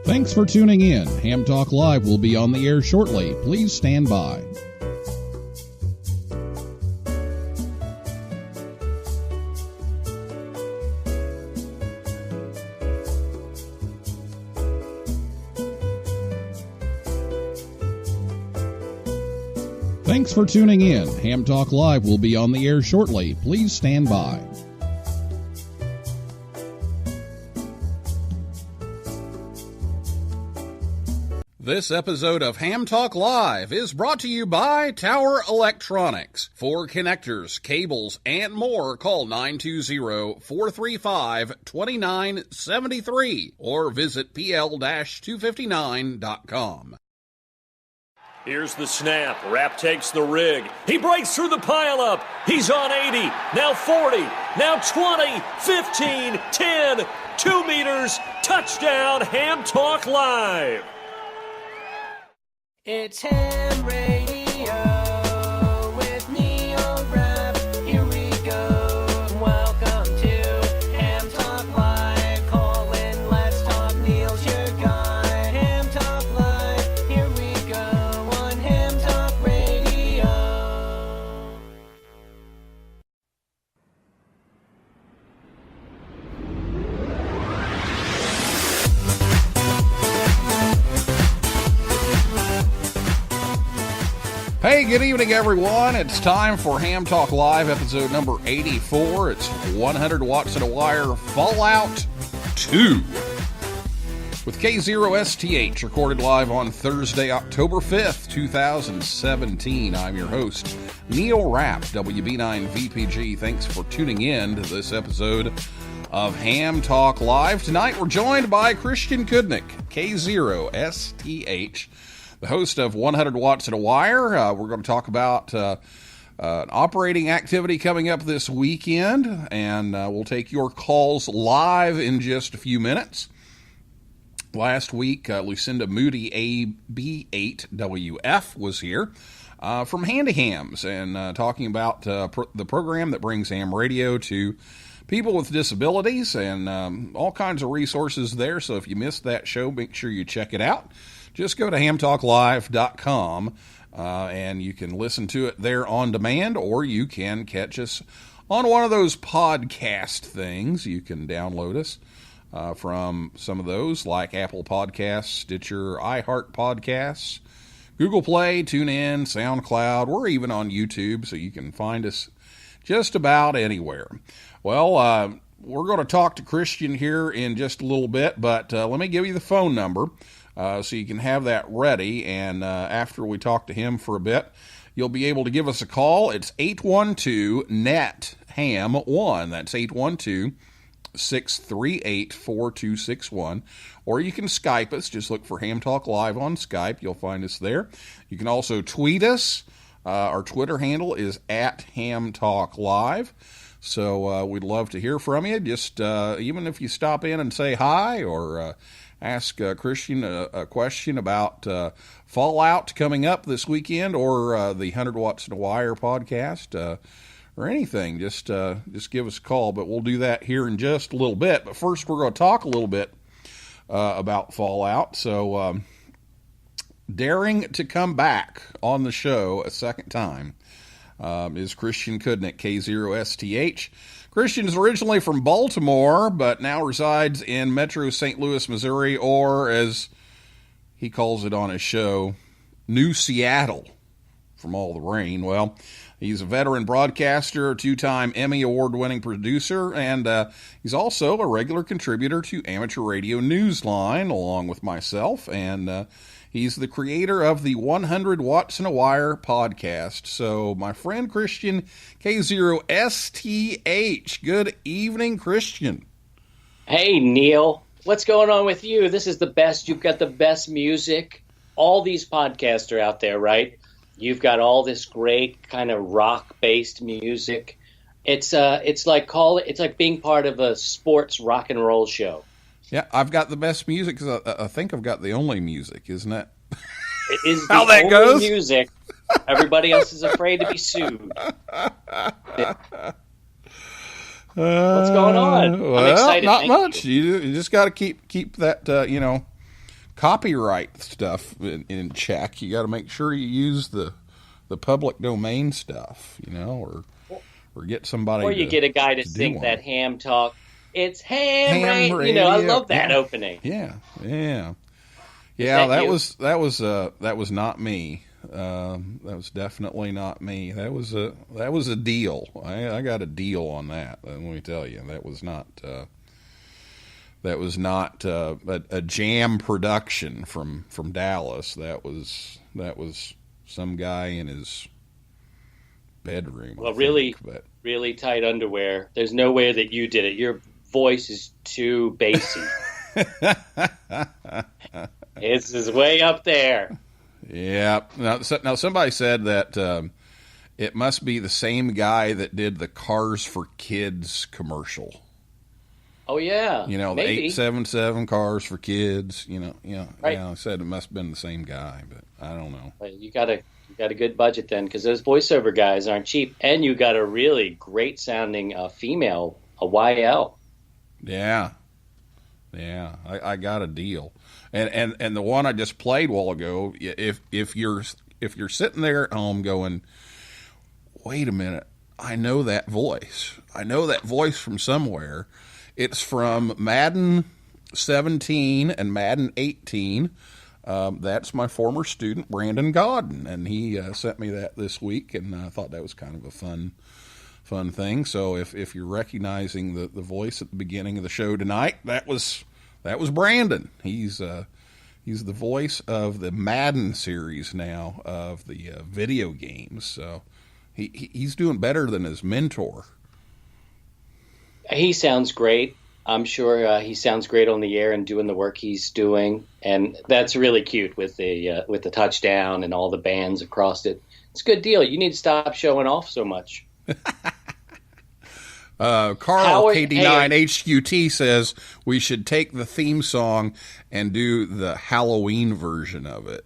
Thanks for tuning in. Ham Talk Live will be on the air shortly. Please stand by. Thanks for tuning in. Ham Talk Live will be on the air shortly. Please stand by. This episode of Ham Talk Live is brought to you by Tower Electronics. For connectors, cables, and more, call 920-435-2973 or visit pl-259.com. Here's the snap. Rapp takes the rig. He breaks through the pileup. He's on 80, now 40, now 20, 15, 10, 2 meters. Touchdown, Ham Talk Live. It's Ham Radio with Neil Rapp. Here we go. Welcome to Ham Talk Live. Call in, let's talk. Neil's your guy. Ham Talk Live. Here we go on Ham Talk Radio. Hey, good evening, everyone. It's time for Ham Talk Live, episode number 84. It's 100 Watts in a Wire Fallout 2 with K0STH, recorded live on Thursday, October 5th, 2017. I'm your host, Neil Rapp, WB9VPG. Thanks for tuning in to this episode of Ham Talk Live. Tonight, we're joined by Christian Cudnik, K0STH, the host of 100 Watts in a Wire. We're going to talk about an operating activity coming up this weekend, and we'll take your calls live in just a few minutes. Last week, Lucinda Moody, AB8WF, was here from Handy Hams and talking about the program that brings ham radio to people with disabilities and all kinds of resources there. So if you missed that show, make sure you check it out. Just go to hamtalklive.com and you can listen to it there on demand, or you can catch us on one of those podcast things. You can download us from some of those, like Apple Podcasts, Stitcher, iHeart Podcasts, Google Play, TuneIn, SoundCloud. We're even on YouTube, so you can find us just about anywhere. Well, we're going to talk to Christian here in just a little bit, but let me give you the phone number. So you can have that ready, and after we talk to him for a bit, you'll be able to give us a call. It's 812-NET-HAM-1. That's 812-638-4261. Or you can Skype us. Just look for Ham Talk Live on Skype. You'll find us there. You can also tweet us. Our Twitter handle is @HamTalkLive. So we'd love to hear from you. Just even if you stop in and say hi, or ask Christian a question about Fallout coming up this weekend, or the 100 Watts in a Wire podcast, or anything, just give us a call. But we'll do that here in just a little bit. But first, we're going to talk a little bit about Fallout. So, daring to come back on the show a second time is Christian Cudnik, K0STH. Christian is originally from Baltimore, but now resides in Metro St. Louis, Missouri, or as he calls it on his show, New Seattle, from all the rain. Well, he's a veteran broadcaster, two-time Emmy Award-winning producer, and he's also a regular contributor to Amateur Radio Newsline, along with myself, and he's the creator of the 100 Watts in a Wire podcast. So, my friend Christian, K0STH, good evening, Christian. Hey, Neil. What's going on with you? This is the best. You've got the best music. All these podcasts are out there, right? You've got all this great kind of rock-based music. It's like being part of a sports rock and roll show. Yeah, I've got the best music because I think I've got the only music, isn't it? It is how the that only goes? music. Everybody else is afraid to be sued. What's going on? Well, I'm excited. not Thank much. You. You just got to keep that copyright stuff in check. You got to make sure you use the public domain stuff, or get somebody. Or you get a guy to sing that ham talk. It's ham radio. I love that opening. Yeah. That was not me. That was definitely not me. That was a deal. I got a deal on that. Let me tell you, that was not a jam production from Dallas. That was some guy in his bedroom. Well, really tight underwear. There's no way that you did it. Your voice is too bassy. It's is way up there. Yeah. Now somebody said that it must be the same guy that did the Cars for Kids commercial. Oh yeah, the 877 Cars for Kids. Right. I said it must have been the same guy, but I don't know. Well, you got a good budget then, because those voiceover guys aren't cheap, and you got a really great sounding female, a YL. Yeah, I got a deal, and the one I just played a while ago. If you're sitting there at home going, wait a minute, I know that voice. I know that voice from somewhere. It's from Madden 17 and Madden 18. That's my former student, Brandon Godden, and he sent me that this week, and I thought that was kind of a fun thing. So if you're recognizing the voice at the beginning of the show tonight, that was Brandon. He's the voice of the Madden series now of the video games. So he's doing better than his mentor. He sounds great. I'm sure he sounds great on the air and doing the work he's doing, and that's really cute with the touchdown and all the bands across it. It's a good deal. You need to stop showing off so much. Carl KD9HQT says we should take the theme song and do the Halloween version of it.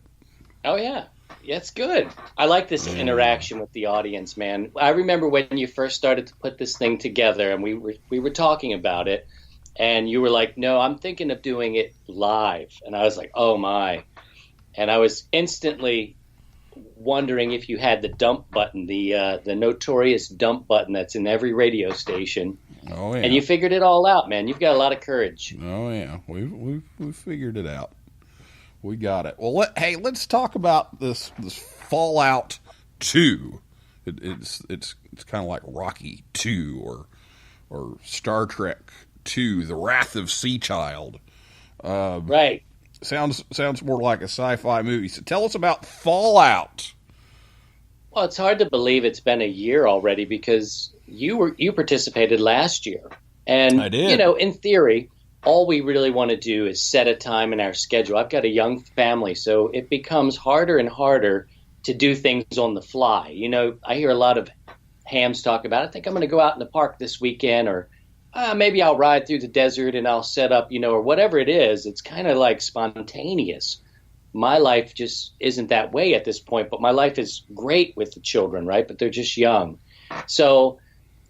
Oh yeah. It's good. I like this interaction with the audience, man. I remember when you first started to put this thing together, and we were talking about it, and you were like, "No, I'm thinking of doing it live," and I was like, "Oh my!" And I was instantly wondering if you had the dump button, the notorious dump button that's in every radio station. Oh yeah. And you figured it all out, man. You've got a lot of courage. Oh yeah, we figured it out. We got it. Well, let's talk about this Fallout 2. It's kind of like Rocky 2 or Star Trek 2, The Wrath of Sea Child. Right. Sounds more like a sci-fi movie. So tell us about Fallout. Well, it's hard to believe it's been a year already, because you participated last year. And I did. In theory, all we really want to do is set a time in our schedule. I've got a young family, so it becomes harder and harder to do things on the fly. I hear a lot of hams talk about, I think I'm going to go out in the park this weekend, or maybe I'll ride through the desert and I'll set up, or whatever it is. It's kind of like spontaneous. My life just isn't that way at this point, but my life is great with the children, right? But they're just young. So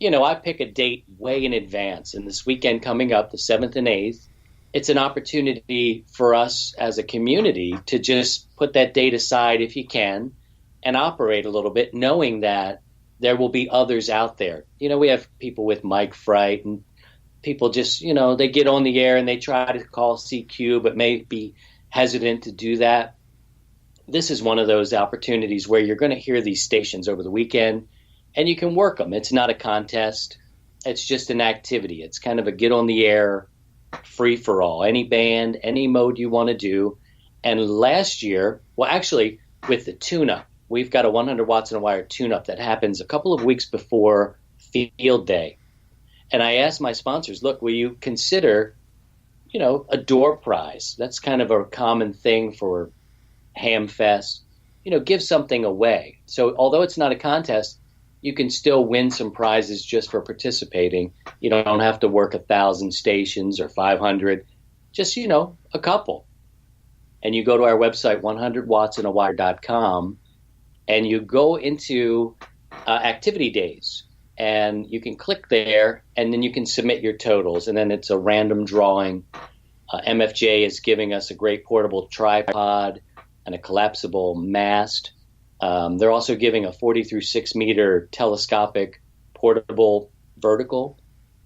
I pick a date way in advance, and this weekend coming up, the 7th and 8th, it's an opportunity for us as a community to just put that date aside if you can and operate a little bit, knowing that there will be others out there. We have people with mic fright, and people just, they get on the air and they try to call CQ but may be hesitant to do that. This is one of those opportunities where you're going to hear these stations over the weekend, and you can work them. It's not a contest. It's just an activity. It's kind of a get on the air, free for all. Any band, any mode you want to do. And last year, well, actually, with the tune-up, we've got a 100 watts in a wire tune-up that happens a couple of weeks before Field Day. And I asked my sponsors, look, will you consider, a door prize? That's kind of a common thing for Ham Fest. Give something away. So although it's not a contest, you can still win some prizes just for participating. You don't have to work 1,000 stations or 500, just, a couple. And you go to our website, 100wattsinawire.com, and you go into activity days, and you can click there, and then you can submit your totals, and then it's a random drawing. MFJ is giving us a great portable tripod and a collapsible mast. They're also giving a 40 through 6 meter telescopic portable vertical.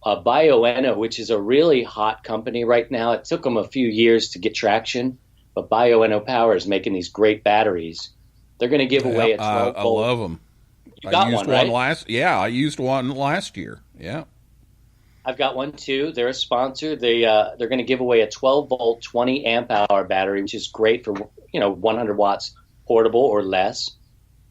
Bioenno, which is a really hot company right now. It took them a few years to get traction, but Bioenno Power is making these great batteries. They're going to give away a 12 I volt. love them. You got I used one, right? I used one last year. Yeah. I've got one too. They're a sponsor. They're going to give away a 12 volt, 20 amp hour battery, which is great for 100 watts portable or less.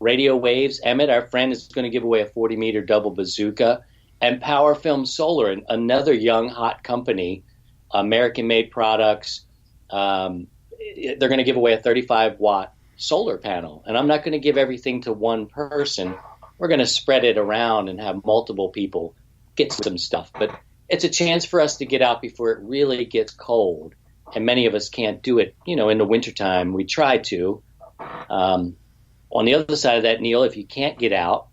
Radio Waves, Emmett, our friend, is going to give away a 40 meter double bazooka. And Power Film Solar, another young hot company, American made products. They're going to give away a 35 watt solar panel. And I'm not going to give everything to one person. We're going to spread it around and have multiple people get some stuff. But it's a chance for us to get out before it really gets cold. And many of us can't do it, in the wintertime. We try to. On the other side of that, Neil, if you can't get out,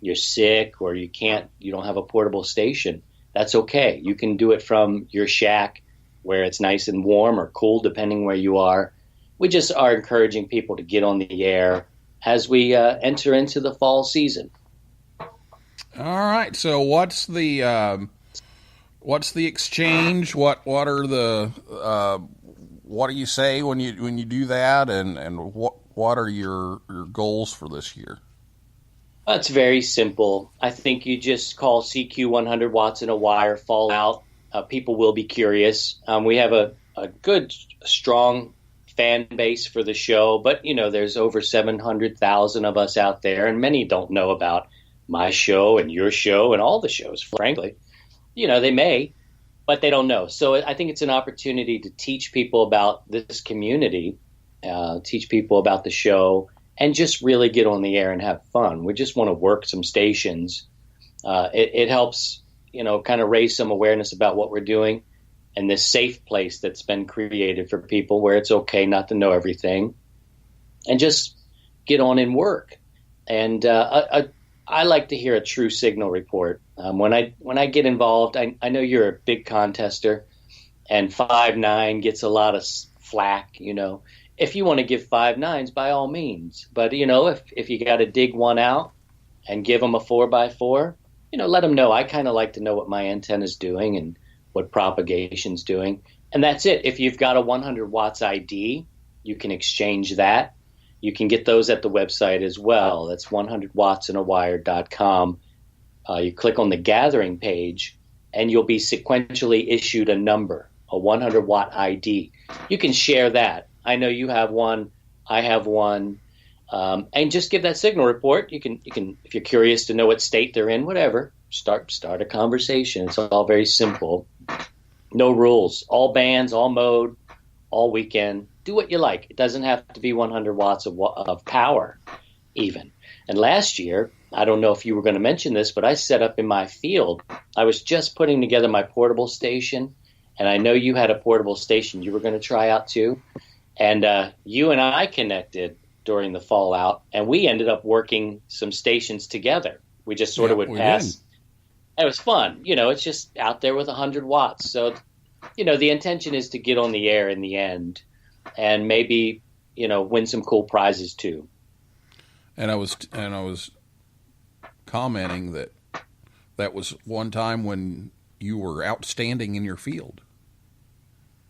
you're sick or you don't have a portable station, that's okay. You can do it from your shack where it's nice and warm or cool, depending where you are. We just are encouraging people to get on the air as we enter into the fall season. All right. So what's the exchange? What are the what do you say when you do that, and what are your goals for this year? It's very simple. I think you just call CQ 100 watts in a wire, fall out. People will be curious. We have a good, strong fan base for the show, but, there's over 700,000 of us out there, and many don't know about my show and your show and all the shows, frankly. They may, but they don't know. So I think it's an opportunity to teach people about this community, teach people about the show, and just really get on the air and have fun. We just want to work some stations. It helps, kind of raise some awareness about what we're doing and this safe place that's been created for people where it's okay not to know everything and just get on and work. And I like to hear a true signal report. When I get involved, I know you're a big contester, and 5.9 gets a lot of flack, If you want to give 5.9s, by all means. But, if you got to dig one out and give them a 4x4, let them know. I kind of like to know what my antenna's doing and what propagation's doing. And that's it. If you've got a 100 watts ID, you can exchange that. You can get those at the website as well. That's 100wattsinawire.com. You click on the gathering page, and you'll be sequentially issued a number, a 100 watt ID. You can share that. I know you have one. I have one. And just give that signal report. You can, if you're curious to know what state they're in, whatever, start a conversation. It's all very simple. No rules. All bands, all mode, all weekend. Do what you like. It doesn't have to be 100 watts of power, even. And last year, I don't know if you were going to mention this, but I set up in my field. I was just putting together my portable station, and I know you had a portable station you were going to try out too. And you and I connected during the fallout, and we ended up working some stations together. We just sort of would pass. It was fun. It's just out there with 100 watts. So, the intention is to get on the air in the end and maybe, win some cool prizes too. And I was commenting that was one time when you were outstanding in your field.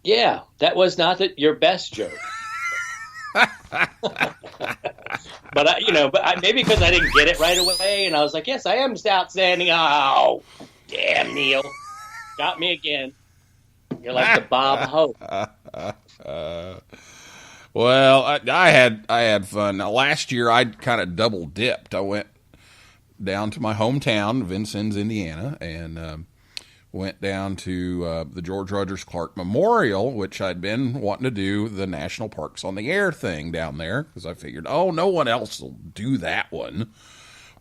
Yeah, that was not your best joke. But maybe because I didn't get it right away, and I was like, "Yes, I am outstanding." Oh, damn, Neil, got me again. You're like the Bob Hope. Well, I had fun. Now, last year I kind of double dipped. I went down to my hometown, Vincennes, Indiana, and went down to the George Rogers Clark Memorial, which I'd been wanting to do the National Parks on the Air thing down there, because I figured, no one else will do that one.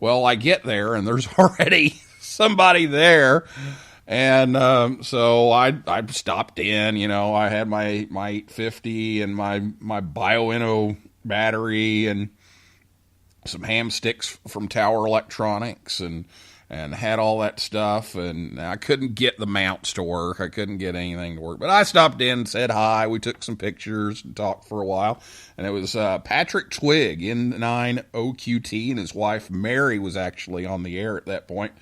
Well, I get there, and there's already somebody there, and so I stopped in. I had my 850 and my Bioenno battery and some ham sticks from Tower Electronics, and and had all that stuff, and I couldn't get the mounts to work. I couldn't get anything to work. But I stopped in, said hi. We took some pictures and talked for a while. And it was Patrick Twigg, N9OQT, and his wife Mary was actually on the air at that point,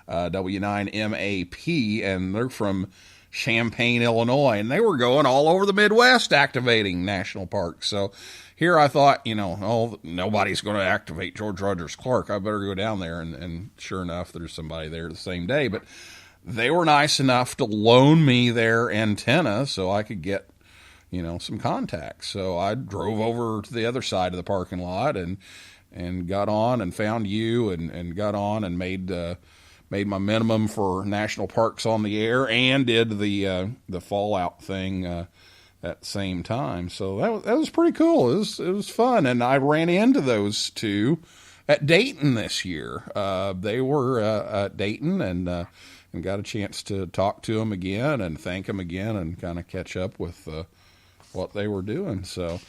W9MAP, and they're from Champaign, Illinois, and they were going all over the Midwest activating national parks. So here I thought, nobody's going to activate George Rogers Clark. I better go down there, and sure enough, there's somebody there the same day. But they were nice enough to loan me their antenna so I could get, some contacts. So I drove over to the other side of the parking lot and got on and found you and got on and made my minimum for national parks on the air and did the Fallout thing at the same time. So that was pretty cool. It was fun, and I ran into those two at Dayton this year. They were at Dayton and got a chance to talk to them again and thank them again and kind of catch up with what they were doing. So.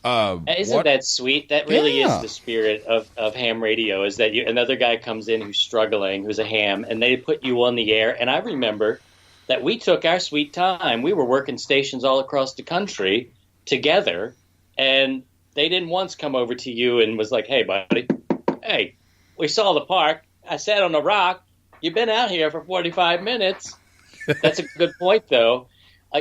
Isn't that sweet? That really is the spirit of ham radio, is that another guy comes in who's struggling, who's a ham, and they put you on the air. And I remember that we took our sweet time. We were working stations all across the country together, and they didn't once come over to you and was like, hey, buddy, hey, we saw the park. I sat on a rock. You've been out here for 45 minutes. That's a good point, though.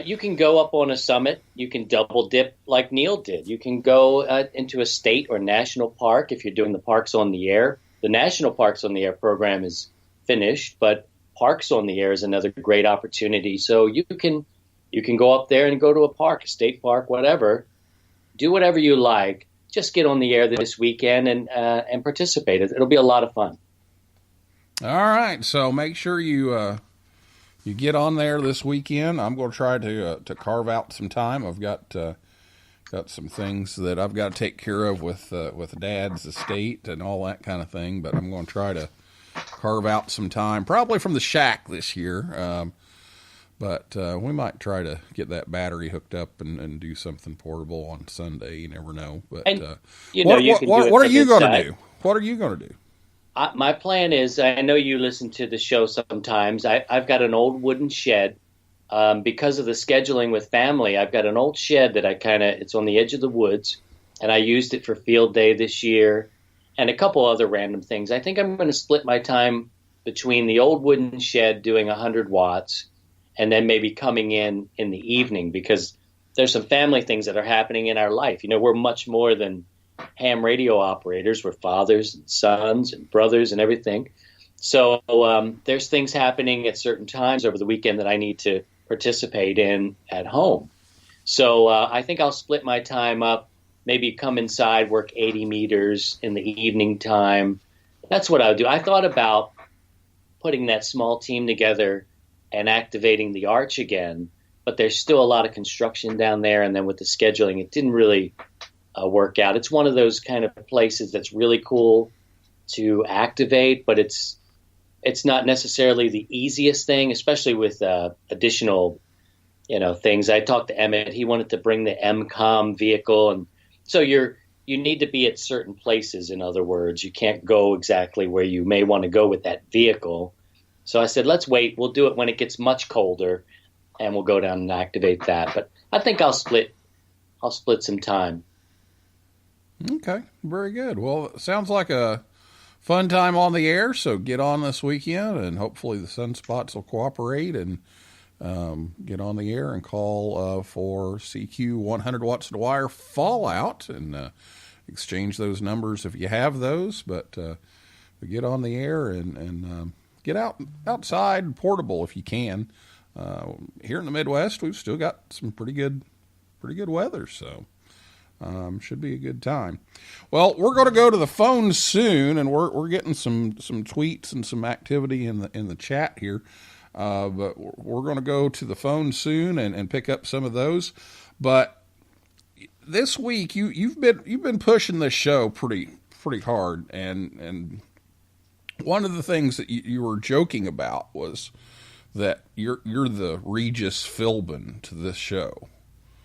You can go up on a summit. You can double dip like Neil did. You can go into a state or national park if you're doing the Parks on the Air. The National Parks on the Air program is finished, but Parks on the Air is another great opportunity. So you can go up there and go to a park, a state park, whatever. Do whatever you like. Just get on the air this weekend and participate. It'll be a lot of fun. All right. So make sure you get on there this weekend. I'm going to try to carve out some time. I've got some things that I've got to take care of with Dad's estate and all that kind of thing. But I'm going to try to carve out some time, probably from the shack this year. But we might try to get that battery hooked up and do something portable on Sunday. You never know. But what are you going to do? What are you going to do? My plan is, I know you listen to the show sometimes. I've got an old wooden shed. Because of the scheduling with family, I've got an old shed that it's on the edge of the woods, and I used it for field day this year and a couple other random things. I think I'm going to split my time between the old wooden shed doing 100 watts and then maybe coming in the evening, because there's some family things that are happening in our life. We're much more than ham radio operators. We're fathers and sons and brothers and everything. So there's things happening at certain times over the weekend that I need to participate in at home. So I think I'll split my time up, maybe come inside, work 80 meters in the evening time. That's what I'll do. I thought about putting that small team together and activating the arch again, but there's still a lot of construction down there. And then with the scheduling, it didn't really work out. It's one of those kind of places that's really cool to activate, but it's not necessarily the easiest thing, especially with additional, things. I talked to Emmett. He wanted to bring the MCOM vehicle, and so you need to be at certain places. In other words, you can't go exactly where you may want to go with that vehicle. So I said, let's wait. We'll do it when it gets much colder, and we'll go down and activate that. But I think I'll split some time. Okay, very good. Well, it sounds like a fun time on the air, so get on this weekend, and hopefully the sunspots will cooperate and get on the air and call for CQ 100 watts to wire Fallout and exchange those numbers if you have those. But get on the air and get outside portable if you can. Here in the Midwest, we've still got some pretty good weather, so. Should be a good time. Well, we're going to go to the phone soon, and we're getting some tweets and some activity in the chat here. But we're going to go to the phone soon and pick up some of those. But this week you've been pushing this show pretty hard, and one of the things that you were joking about was that you're the Regis Philbin to this show.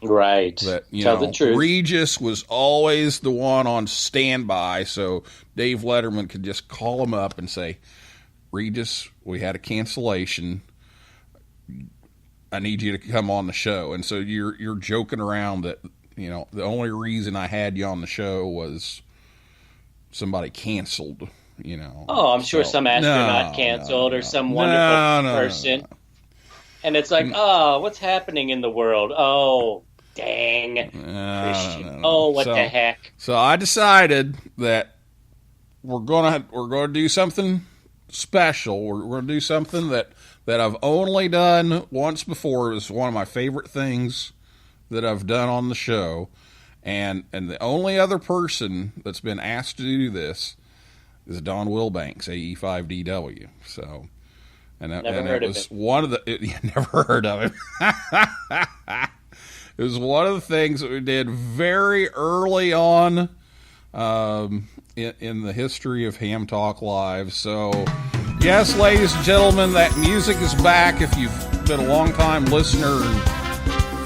Right. That, Tell the truth. Regis was always the one on standby, so Dave Letterman could just call him up and say, Regis, we had a cancellation. I need you to come on the show. And so you're joking around that, the only reason I had you on the show was somebody canceled, Oh, I'm sure some astronaut canceled or some wonderful person. And it's like, oh, what's happening in the world? Oh, dang. Christian. Oh, what the heck? So I decided that we're gonna do something special. We're gonna do something that I've only done once before. It was one of my favorite things that I've done on the show. And the only other person that's been asked to do this is Don Wilbanks, AE5DW. So, and it was one of the you never heard of him. It was one of the things that we did very early on in the history of Ham Talk Live. So, yes, ladies and gentlemen, that music is back. If you've been a long time listener and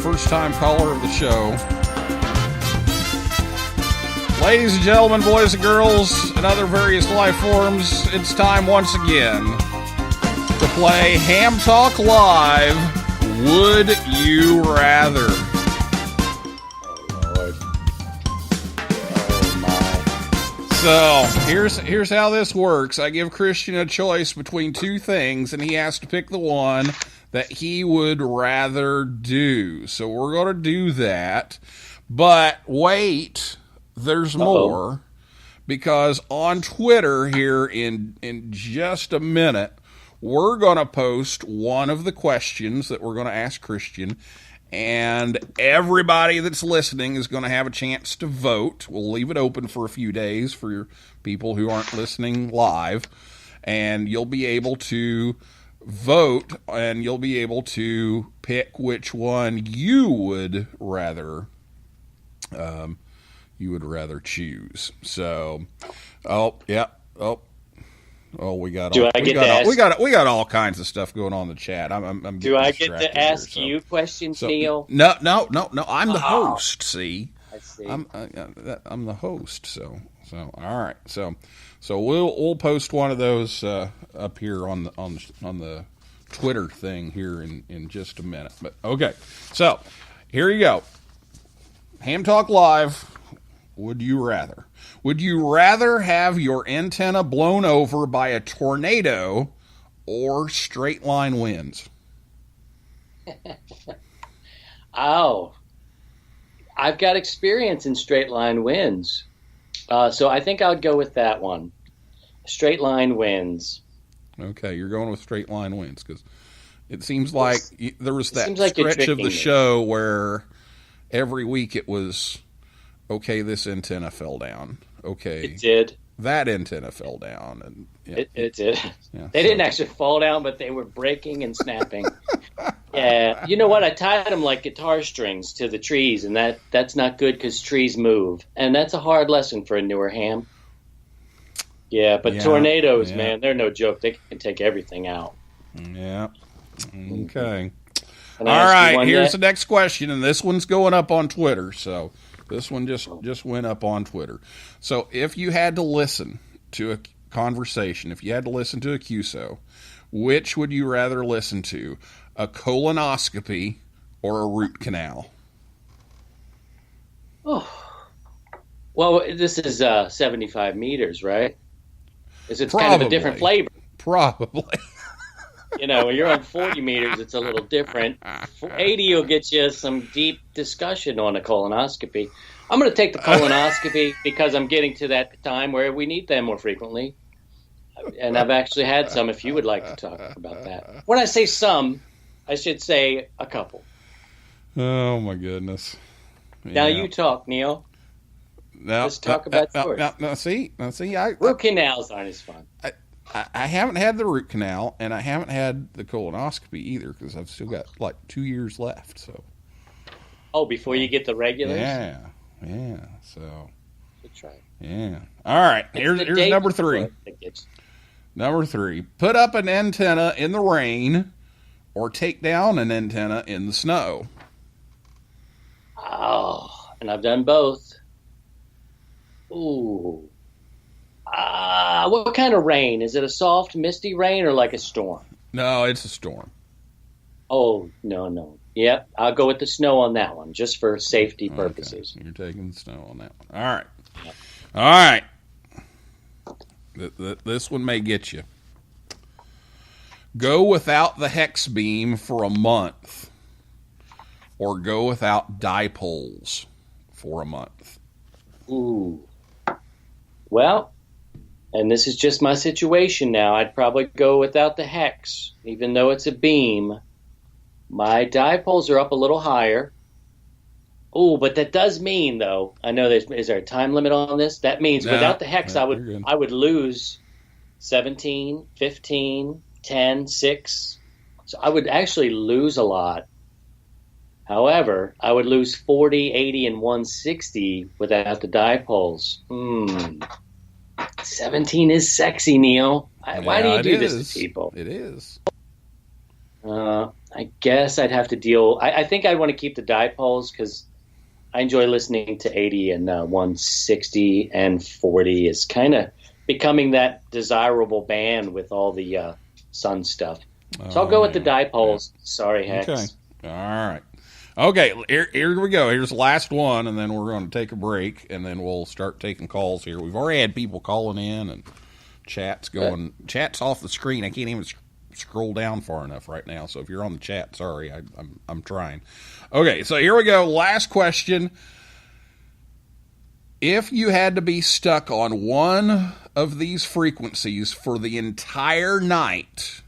first time caller of the show. Ladies and gentlemen, boys and girls, and other various life forms, it's time once again to play Ham Talk Live, Would You Rather? Oh, Lord. Oh, my. So, here's how this works. I give Christian a choice between two things, and he has to pick the one that he would rather do. So we're going to do that. But wait... There's more, because on Twitter here in just a minute, we're going to post one of the questions that we're going to ask Christian, and everybody that's listening is going to have a chance to vote. We'll leave it open for a few days for your people who aren't listening live, and you'll be able to vote, and you'll be able to pick which one you would rather choose. So, we got all kinds of stuff going on in the chat. Do I get to ask you questions, Neil? No. I'm the host. See, I see. I'm the host. So all right. So we'll post one of those up here on the Twitter thing here in just a minute. But okay. So here you go. Ham Talk Live. Would you rather? Would you rather have your antenna blown over by a tornado or straight line winds? Oh, I've got experience in straight line winds. So I think I'll go with that one. Straight line winds. Okay, you're going with straight line winds because it seems like there was that like stretch of the show where every week it was... Okay, this antenna fell down. Okay. It did. That antenna fell down. And yeah. It did. Yeah, they didn't actually fall down, but they were breaking and snapping. Yeah. You know what? I tied them like guitar strings to the trees, and that's not good because trees move. And that's a hard lesson for a newer ham. Yeah, but tornadoes, man, they're no joke. They can take everything out. Yeah. Okay. All right, here's the next question, and this one's going up on Twitter, so... This one just went up on Twitter. So if you had to listen to a conversation, if you had to listen to a QSO, which would you rather listen to, a colonoscopy or a root canal? Oh, well, this is 75 meters, right? It's kind of a different flavor. Probably. When you're on 40 meters, it's a little different. 80 will get you some deep discussion on a colonoscopy. I'm going to take the colonoscopy because I'm getting to that time where we need them more frequently. And I've actually had some, if you would like to talk about that. When I say some, I should say a couple. Oh, my goodness. Now you talk, Neil. Let's talk about yours. Now, see, root canals aren't as fun. I haven't had the root canal, and I haven't had the colonoscopy either because I've still got like 2 years left. So. Oh, before you get the regulars? Yeah. So. Good try. Yeah. All right. Here's number 3. Number 3. Put up an antenna in the rain, or take down an antenna in the snow. Oh, and I've done both. Ooh. What kind of rain? Is it a soft, misty rain or like a storm? No, it's a storm. Oh, no. Yep, I'll go with the snow on that one, just for safety purposes. Okay. You're taking the snow on that one. All right. All right. This one may get you. Go without the hex beam for a month, or go without dipoles for a month. Ooh. Well, and this is just my situation now. I'd probably go without the hex, even though it's a beam. My dipoles are up a little higher. Oh, but that does mean, though, I know is there a time limit on this? That means without the hex, I would lose 17, 15, 10, 6. So I would actually lose a lot. However, I would lose 40, 80, and 160 without the dipoles. 17 is sexy, Neil. Why do you do this to people? It is. I guess I'd have to deal. I think I'd want to keep the dipoles because I enjoy listening to 80 and 160 and 40 is kind of becoming that desirable band with all the Sun stuff. So I'll go with the dipoles. Yeah. Sorry, Hex. Okay. All right. Okay, here we go. Here's the last one, and then we're going to take a break, and then we'll start taking calls here. We've already had people calling in, and chat's off the screen. I can't even scroll down far enough right now. So if you're on the chat, sorry, I'm trying. Okay, so here we go. Last question. If you had to be stuck on one of these frequencies for the entire night,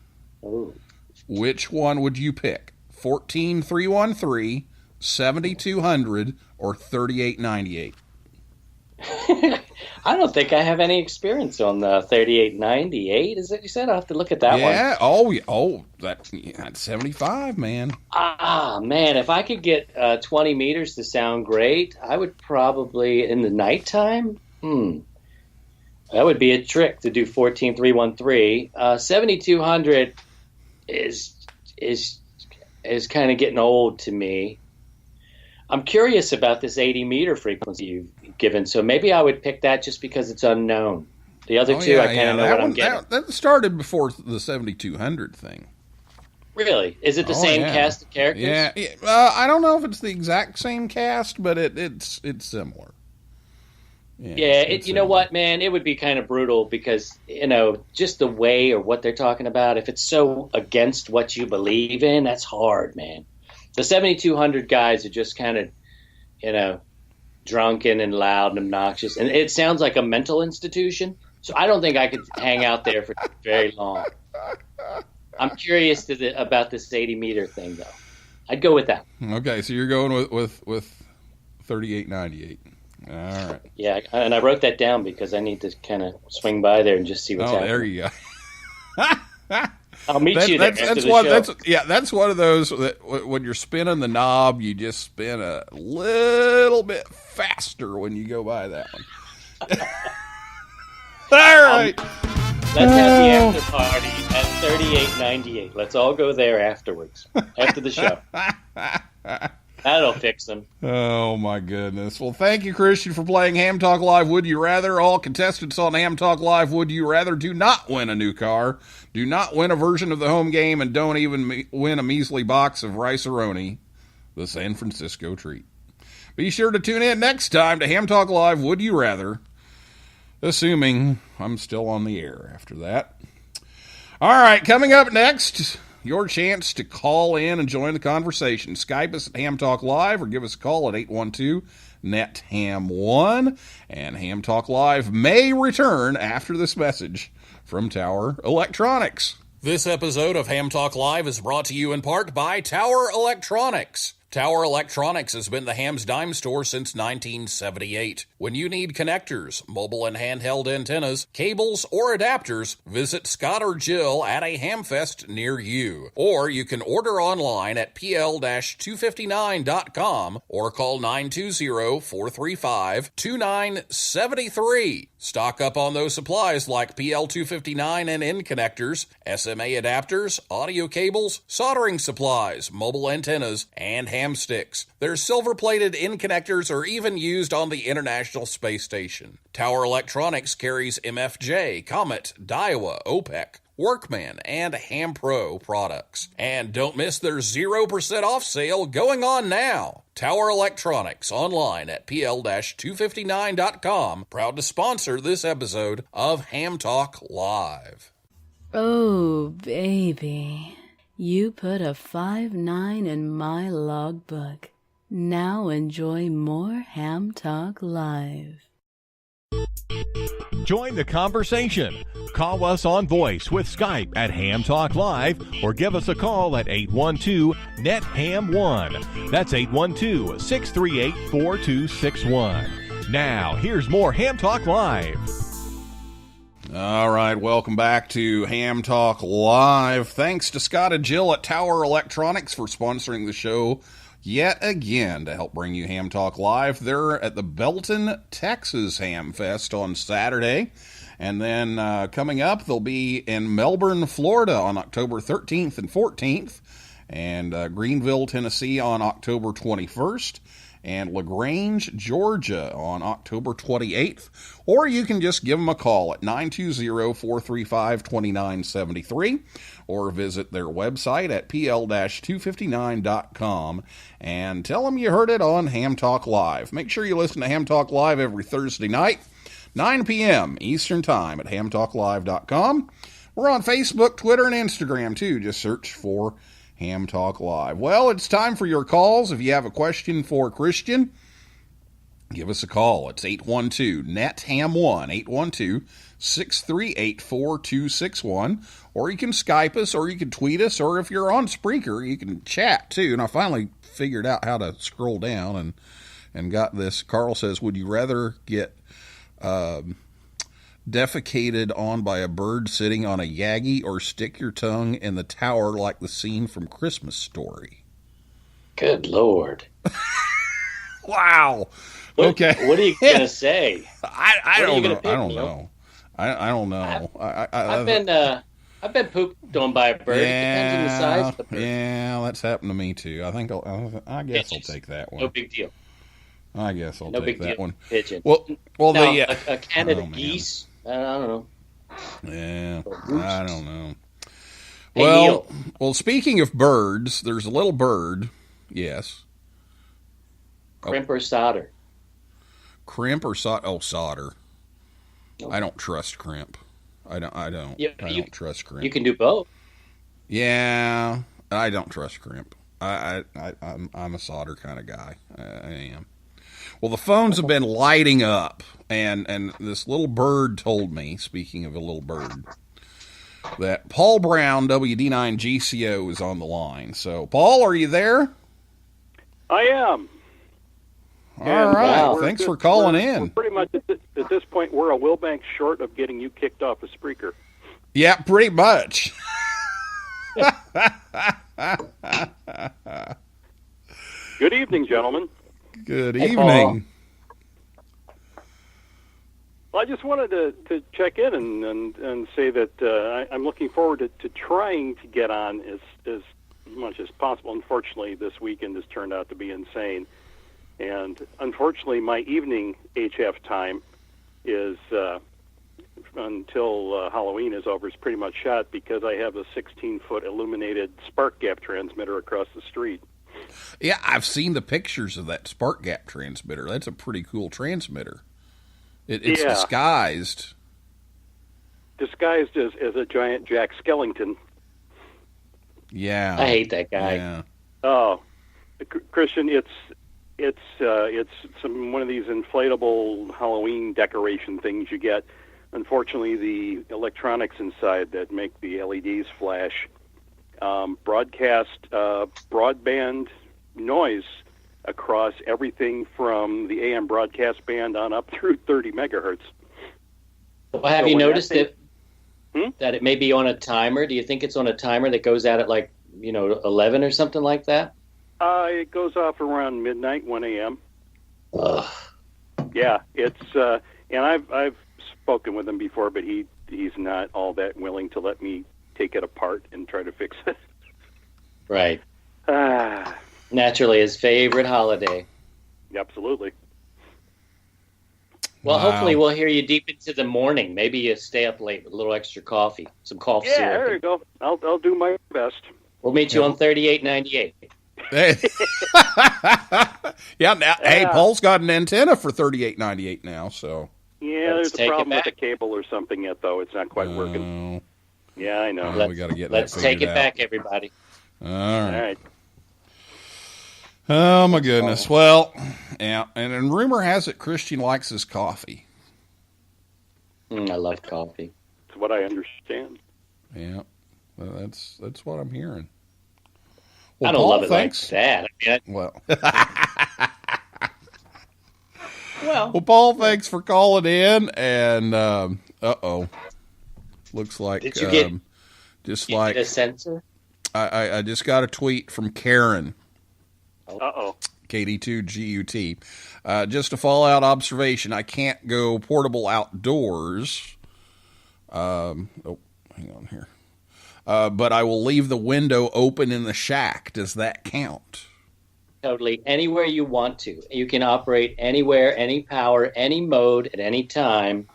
which one would you pick? 14313, 7200, or 3898? I don't think I have any experience on the 3898. Is that you said? I'll have to look at that one. Yeah. That's 75, man. Man, if I could get 20 meters to sound great, I would probably, in the nighttime, that would be a trick to do 14313. 7200 is kind of getting old to me. I'm curious about this 80 meter frequency you've given, so maybe I would pick that just because it's unknown. The other two, I kind of know what I'm getting. That started before the 7200 thing. Really? Is it the same cast of characters? Yeah. I don't know if it's the exact same cast, but it's similar. You know what, man? It would be kind of brutal because, just the way or what they're talking about, if it's so against what you believe in, that's hard, man. The 7200 guys are just kind of, drunken and loud and obnoxious. And it sounds like a mental institution. So I don't think I could hang out there for very long. I'm curious about this 80 meter thing, though. I'd go with that. Okay, so you're going with 3898. All right. Yeah, and I wrote that down because I need to kind of swing by there and just see what's happening. There you go. I'll meet you there after the show. That's one of those that when you're spinning the knob, you just spin a little bit faster when you go by that one. All right. Let's have the after party at 3898. Let's all go there afterwards, after the show. That'll fix them. Oh, my goodness. Well, thank you, Christian, for playing Ham Talk Live Would You Rather. All contestants on Ham Talk Live Would You Rather do not win a new car, do not win a version of the home game, and don't even win a measly box of Rice-A-Roni, the San Francisco treat. Be sure to tune in next time to Ham Talk Live Would You Rather, assuming I'm still on the air after that. All right, coming up next, your chance to call in and join the conversation. Skype us at Ham Talk Live or give us a call at 812-NET-HAM1. And Ham Talk Live may return after this message from Tower Electronics. This episode of Ham Talk Live is brought to you in part by Tower Electronics. Tower Electronics has been the Ham's dime store since 1978. When you need connectors, mobile and handheld antennas, cables, or adapters, visit Scott or Jill at a Hamfest near you. Or you can order online at pl-259.com or call 920-435-2973. Stock up on those supplies like PL259 and N connectors, SMA adapters, audio cables, soldering supplies, mobile antennas, and ham sticks. Their silver-plated end connectors are even used on the International Space Station. Tower Electronics carries MFJ, Comet, Daiwa, OPEC, Workman, and Ham Pro products. And don't miss their 0% off sale going on now. Tower Electronics, online at pl-259.com, proud to sponsor this episode of Ham Talk Live. Oh, baby. You put a 5-9 in my logbook. Now enjoy more Ham Talk Live. Join the conversation. Call us on voice with Skype at Ham Talk Live or give us a call at 812-NET-HAM1. That's 812-638-4261. Now, here's more Ham Talk Live. All right, welcome back to Ham Talk Live. Thanks to Scott and Jill at Tower Electronics for sponsoring the show yet again to help bring you Ham Talk Live. They're at the Belton, Texas Ham Fest on Saturday. And then coming up, they'll be in Melbourne, Florida on October 13th and 14th, and Greenville, Tennessee on October 21st, and LaGrange, Georgia on October 28th. Or you can just give them a call at 920-435-2973 or visit their website at pl-259.com and tell them you heard it on Ham Talk Live. Make sure you listen to Ham Talk Live every Thursday night, 9 p.m. Eastern Time at hamtalklive.com. We're on Facebook, Twitter, and Instagram, too. Just search for Ham Talk Live. Well, it's time for your calls. If you have a question for Christian, give us a call. It's 812-NET-HAM1, 812-638-4261. Or you can Skype us, or you can tweet us, or if you're on Spreaker, you can chat, too. And I finally figured out how to scroll down and got this. Carl says, would you rather get defecated on by a bird sitting on a Yagi or stick your tongue in the tower like the scene from Christmas Story? Good Lord. Wow. Okay. What are you going to say? I don't know. I don't know. I don't know. I've been pooped on by a bird. It depends on the size of the bird. Yeah, that's happened to me too. I think I guess I'll take that one. No big deal. I guess I'll take that one. Pigeon. Well, now, the a Canada geese. I don't know. Yeah, I don't know. Hey, Well, Neil. Speaking of birds, there's a little bird. Yes. Crimp or solder? Crimp or solder? Oh, solder. Okay. I don't trust crimp. I don't. Yeah, I don't trust crimp. You can do both. Yeah, I don't trust crimp. I'm a solder kind of guy. I am. Well, the phones have been lighting up, and this little bird told me, speaking of a little bird, that Paul Brown, WD9GCO, is on the line. So, Paul, are you there? I am. All right. wow. Thanks for calling in. We're pretty much at this point, we're a Wilbank short of getting you kicked off a Spreaker. Yeah, pretty much. Good evening, gentlemen. Good Hey, evening. Well, I just wanted to check in and say that I'm looking forward to trying to get on as much as possible. Unfortunately, this weekend has turned out to be insane. And unfortunately, my evening HF time is, until Halloween is over, is pretty much shot because I have a 16-foot illuminated spark gap transmitter across the street. Yeah, I've seen the pictures of that spark gap transmitter. That's a pretty cool transmitter. It's Yeah. disguised. Disguised as a giant Jack Skellington. Yeah. I hate that guy. Yeah. Oh, Christian, it's one of these inflatable Halloween decoration things you get. Unfortunately, the electronics inside that make the LEDs flash broadcast broadband noise across everything from the AM broadcast band on up through 30 megahertz. Well, have So you when noticed that that it may be on a timer? Do you think it's on a timer that goes out at 11 or something like that? It goes off around midnight, 1 a.m. Ugh. Yeah, it's and I've spoken with him before, but he's not all that willing to let me take it apart and try to fix it. Right. Naturally, his favorite holiday. Absolutely. Well, Wow. hopefully we'll hear you deep into the morning. Maybe you stay up late with a little extra coffee, some cough Yeah, syrup. there you go. I'll do my best. We'll meet you on 3898. Hey. Yeah, now, hey, Yeah. Paul's got an antenna for $38.98 now, so. Yeah, Let's there's a take it problem with the back. cable or something yet, though. It's not quite working. Yeah, I know. Oh, we got to get Let's that take figured it out. back, everybody. All All right. right. Oh, my goodness. Well, yeah, and rumor has it Christian likes his coffee. I love coffee. That's what I understand. Yeah, well, that's what I'm hearing. I don't Paul, love it thanks. like that. I mean, Well, well, Paul, thanks for calling in. And looks like Did you get- just you like get a sensor? I just got a tweet from Karen. Uh-oh. KD2GUT. Just a fallout observation. I can't go portable outdoors. Hang on here. But I will leave the window open in the shack. Does that count? Totally. Anywhere you want to. You can operate anywhere, any power, any mode, at any time.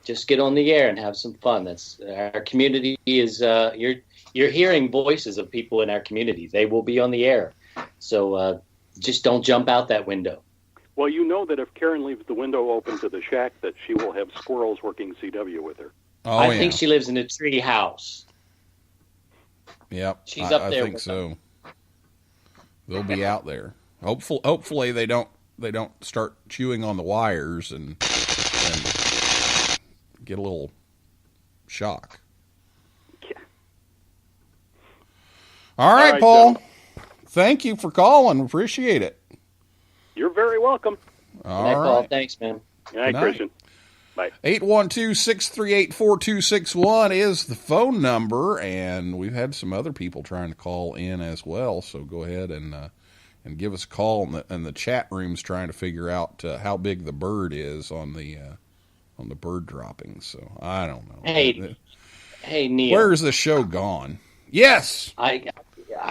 Just get on the air and have some fun. That's our community is. You're hearing voices of people in our community. They will be on the air. So just don't jump out that window. Well, you know that if Karen leaves the window open to the shack, that she will have squirrels working CW with her. Oh, I yeah. think she lives in a tree house. Yep. She's up I there think with so. They'll be out there. Hopefully they don't start chewing on the wires and get a little shock. Yeah. All right, right, Paul. gentlemen. Thank you for calling. Appreciate it. You're very welcome. All Night, Paul. right. Thanks, man. Good night, night. Christian. Bye. 812-638-4261 is the phone number, and we've had some other people trying to call in as well, so go ahead and give us a call, and the chat room's trying to figure out how big the bird is on the bird droppings, so I don't know. Hey, Neil. Where is this show gone? Yes! I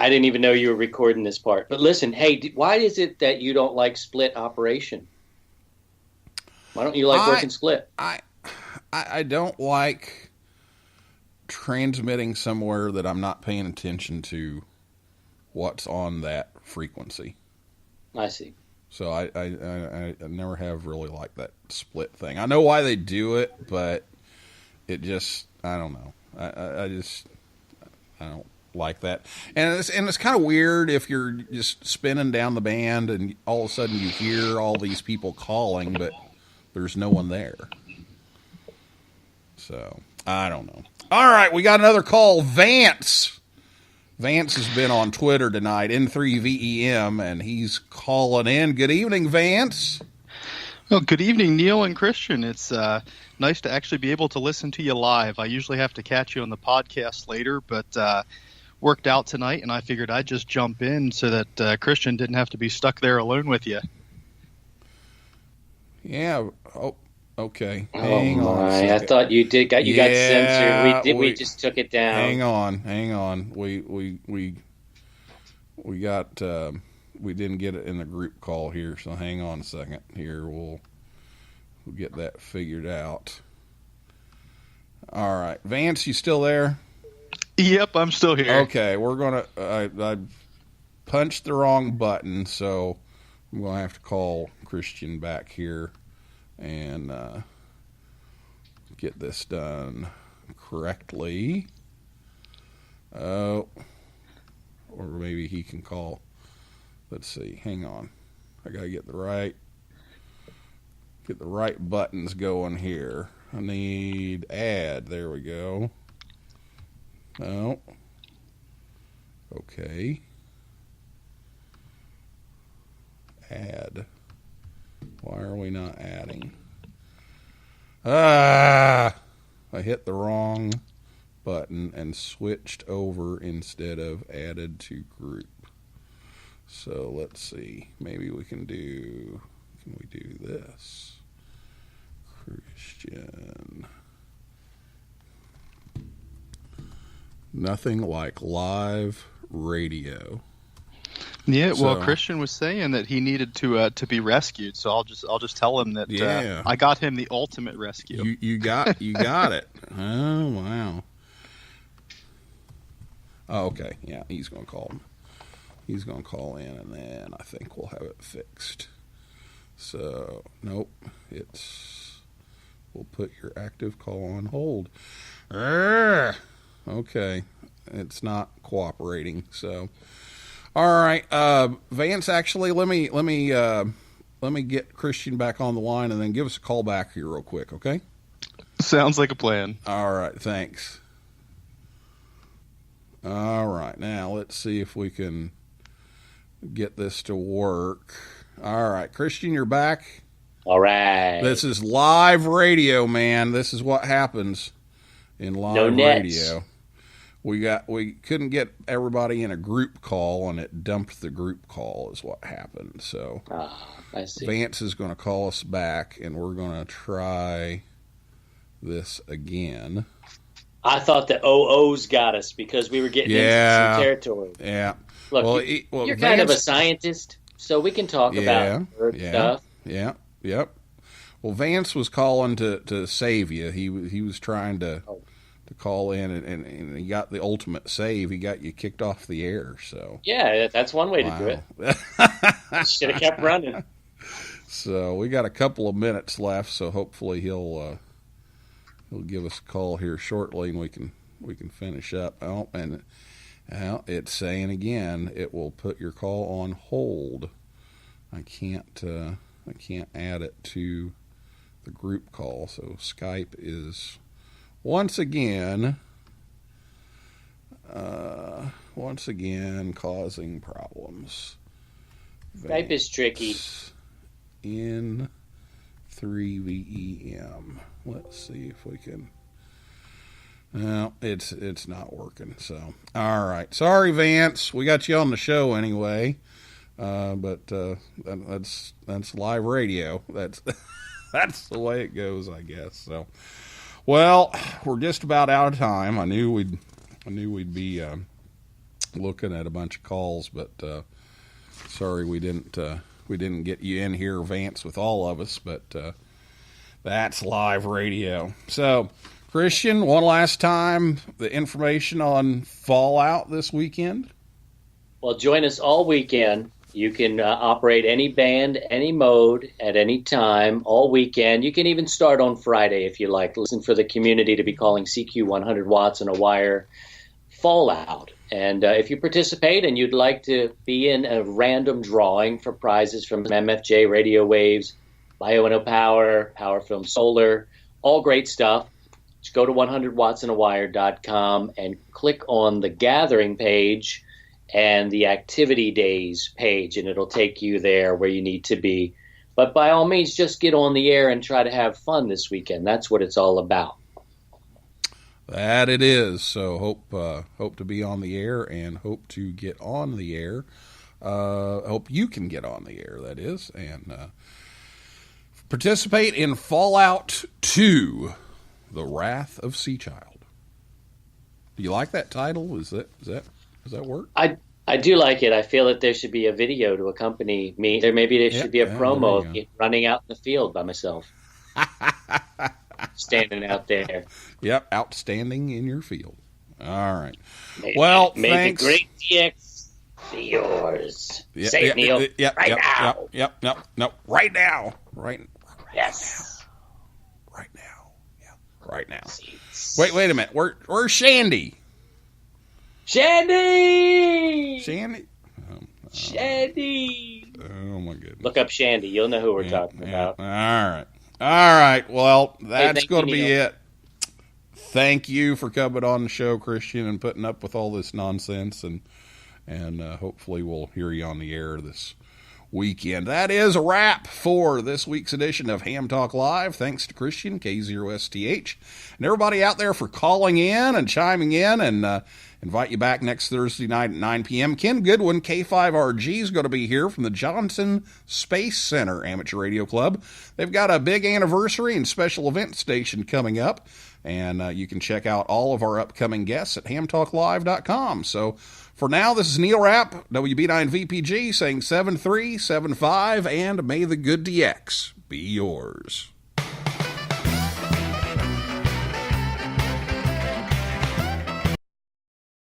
didn't even know you were recording this part. But listen, hey, why is it that you don't like split operation? Why don't you like working split? I don't like transmitting somewhere that I'm not paying attention to what's on that frequency. I see. So I never have really liked that split thing. I know why they do it, but it just, I don't know. I don't like that. And it's kind of weird if you're just spinning down the band and all of a sudden you hear all these people calling, but there's no one there. So, I don't know. All right, we got another call. Vance. Vance has been on Twitter tonight, N3VEM, and he's calling in. Good evening, Vance. Well, good evening, Neil and Christian. It's nice to actually be able to listen to you live. I usually have to catch you on the podcast later, but worked out tonight, and I figured I'd just jump in so that Christian didn't have to be stuck there alone with you. Yeah. Oh, okay. Hang Oh on a my! I second. thought you got Yeah, censored. We just took it down. Hang on. We got we didn't get it in the group call here, so hang on a second. Here we'll get that figured out. All right, Vance, you still there? Yep, I'm still here. Okay, we're gonna. I punched the wrong button, so I'm gonna have to call Christian back here and get this done correctly. Oh, or maybe he can call. Let's see. Hang on. I gotta get the right buttons going here. I need add. There we go. Oh. Okay. Add. Why are we not adding? I hit the wrong button and switched over instead of added to group. So let's see. Maybe we can do this? Christian. Nothing like live radio. Yeah, well, So- Christian was saying that he needed to be rescued, so I'll just tell him that Yeah. I got him the ultimate rescue. You got it. Oh, wow. Oh, okay. Yeah, he's going to call him. He's going to call in, and then I think we'll have it fixed. So, nope. We'll put your active call on hold. Okay. It's not cooperating. So, all right. Vance, actually, let me get Christian back on the line, and then give us a call back here real quick, okay? Sounds like a plan. All right, thanks. All right, now let's see if we can get this to work. All right, Christian, you're back. All right. This is live radio, man. This is what happens in live radio. We couldn't get everybody in a group call, and it dumped the group call is what happened. So I see. Vance is going to call us back, and we're going to try this again. I thought the OOs got us because we were getting into some territory. Yeah. Look, Well, you're Vance, kind of a scientist, so we can talk about bird stuff. Yeah. Yep. Well, Vance was calling to save you. He was trying to call in, and he got the ultimate save. He got you kicked off the air. So Yeah, that's one way to do it. Should have kept running. So we got a couple of minutes left. So hopefully he'll give us a call here shortly, and we can finish up. Oh, and it's saying again, it will put your call on hold. I can't add it to the group call. So Skype is once again causing problems. Skype is tricky. In 3VEM. Let's see if we can. No, it's not working. So, all right. Sorry, Vance. We got you on the show anyway. But that's live radio. That's that's the way it goes, I guess. So, well, we're just about out of time. I knew we'd be looking at a bunch of calls, but sorry we didn't get you in here, Vance, with all of us. But that's live radio. So, Christian, one last time, the information on Fallout this weekend. Well, join us all weekend. You can operate any band, any mode, at any time, all weekend. You can even start on Friday if you like. Listen for the community to be calling CQ 100 watts on a wire Fallout. And if you participate and you'd like to be in a random drawing for prizes from MFJ, Radio Waves, Biono Power, Power Film Solar, all great stuff, just go to 100wattsonawire.com and click on the gathering page and the activity days page, and it'll take you there where you need to be. But by all means, just get on the air and try to have fun this weekend. That's what it's all about. That it is. So hope to be on the air, and hope to get on the air. Hope you can get on the air, that is, and participate in Fallout 2, The Wrath of Sea Child. Do you like that title? Does that work? I do like it. I feel that there should be a video to accompany me. There should be a promo of me running out in the field by myself. Standing out there. Yep, outstanding in your field. All right. May Thanks. the great DX be yours. Say it, Neil. Right now. Yep. Right now. Yes. Right now. Yeah. Right now. Wait a minute. Where's Shandy? Shandy! Shandy? Shandy! Oh, my goodness. Look up Shandy. You'll know who we're talking about. All right. Well, that's going to be Neil. it. Thank you for coming on the show, Christian, and putting up with all this nonsense. And hopefully we'll hear you on the air this weekend. That is a wrap for this week's edition of Ham Talk Live. Thanks to Christian, K0STH, and everybody out there for calling in and chiming in, and invite you back next Thursday night at 9 p.m. Ken Goodwin, K5RG, is going to be here from the Johnson Space Center Amateur Radio Club. They've got a big anniversary and special event station coming up. And you can check out all of our upcoming guests at hamtalklive.com. So for now, this is Neil Rapp, WB9VPG, saying 7375, and may the good DX be yours.